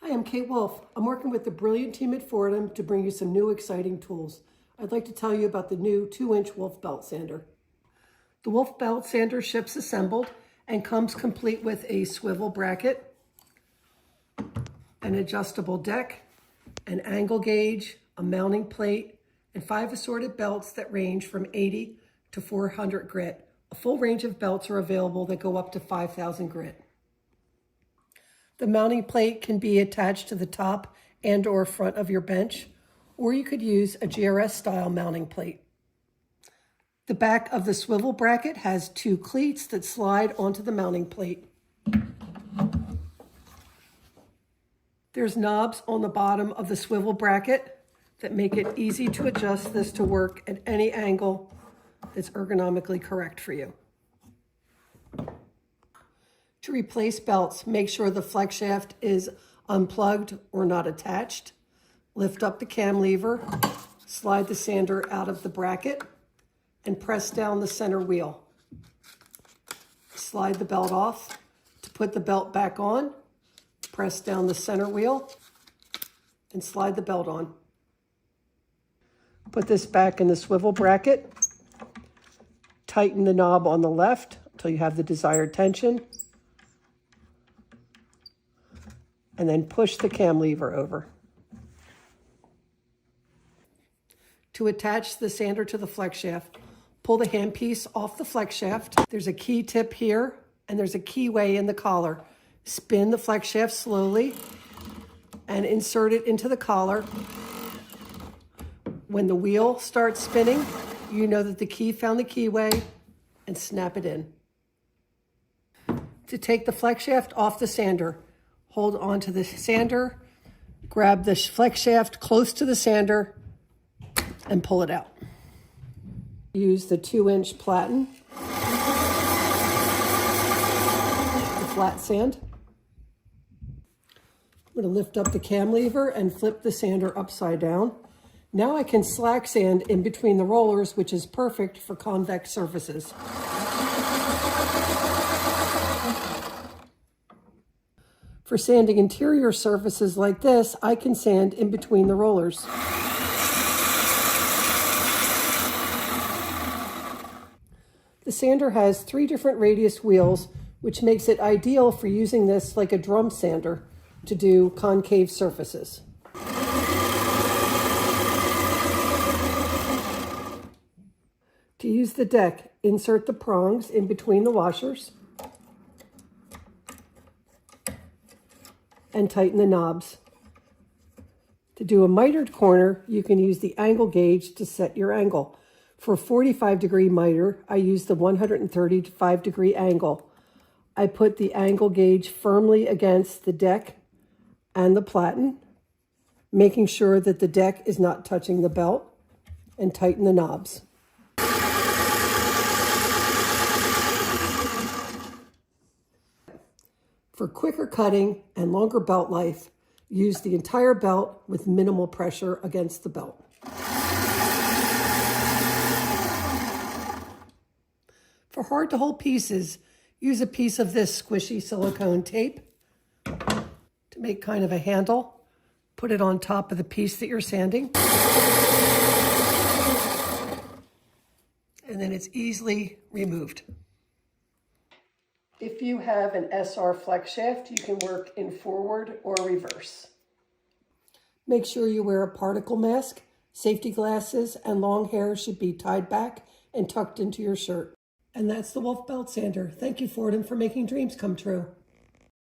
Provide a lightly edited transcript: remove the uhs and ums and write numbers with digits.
Hi, I'm Kate Wolf. I'm working with the brilliant team at Foredom to bring you some new exciting tools. I'd like to tell you about the new 2-inch Wolf belt sander. The Wolf belt sander ships assembled and comes complete with a swivel bracket, an adjustable deck, an angle gauge, a mounting plate, and 5 assorted belts that range from 80 to 400 grit. A full range of belts are available that go up to 5,000 grit. The mounting plate can be attached to the top and or front of your bench, or you could use a GRS style mounting plate. The back of the swivel bracket has 2 cleats that slide onto the mounting plate. There's knobs on the bottom of the swivel bracket that make it easy to adjust this to work at any angle that's ergonomically correct for you. To replace belts, make sure the flex shaft is unplugged or not attached. Lift up the cam lever, slide the sander out of the bracket, and press down the center wheel. Slide the belt off. To put the belt back on, press down the center wheel and slide the belt on. Put this back in the swivel bracket. Tighten the knob on the left until you have the desired tension. And then push the cam lever over. To attach the sander to the flex shaft, pull the handpiece off the flex shaft. There's a key tip here, and there's a keyway in the collar. Spin the flex shaft slowly and insert it into the collar. When the wheel starts spinning, you know that the key found the keyway, and snap it in. To take the flex shaft off the sander, hold onto the sander, grab the flex shaft close to the sander, and pull it out. Use the 2-inch platen, the flat sand. I'm going to lift up the cam lever and flip the sander upside down. Now I can slack sand in between the rollers, which is perfect for convex surfaces. For sanding interior surfaces like this, I can sand in between the rollers. The sander has 3 different radius wheels, which makes it ideal for using this like a drum sander to do concave surfaces. To use the deck, insert the prongs in between the washers and tighten the knobs. To do a mitered corner, you can use the angle gauge to set your angle. For a 45-degree miter, I use the 135-degree angle. I put the angle gauge firmly against the deck and the platen, making sure that the deck is not touching the belt, and tighten the knobs. For quicker cutting and longer belt life, use the entire belt with minimal pressure against the belt. For hard-to-hold pieces, use a piece of this squishy silicone tape to make kind of a handle. Put it on top of the piece that you're sanding. And then it's easily removed. If you have an SR flex shaft, you can work in forward or reverse. Make sure you wear a particle mask, safety glasses, and long hair should be tied back and tucked into your shirt. And that's the Wolf belt sander. Thank you, Foredom, for making dreams come true.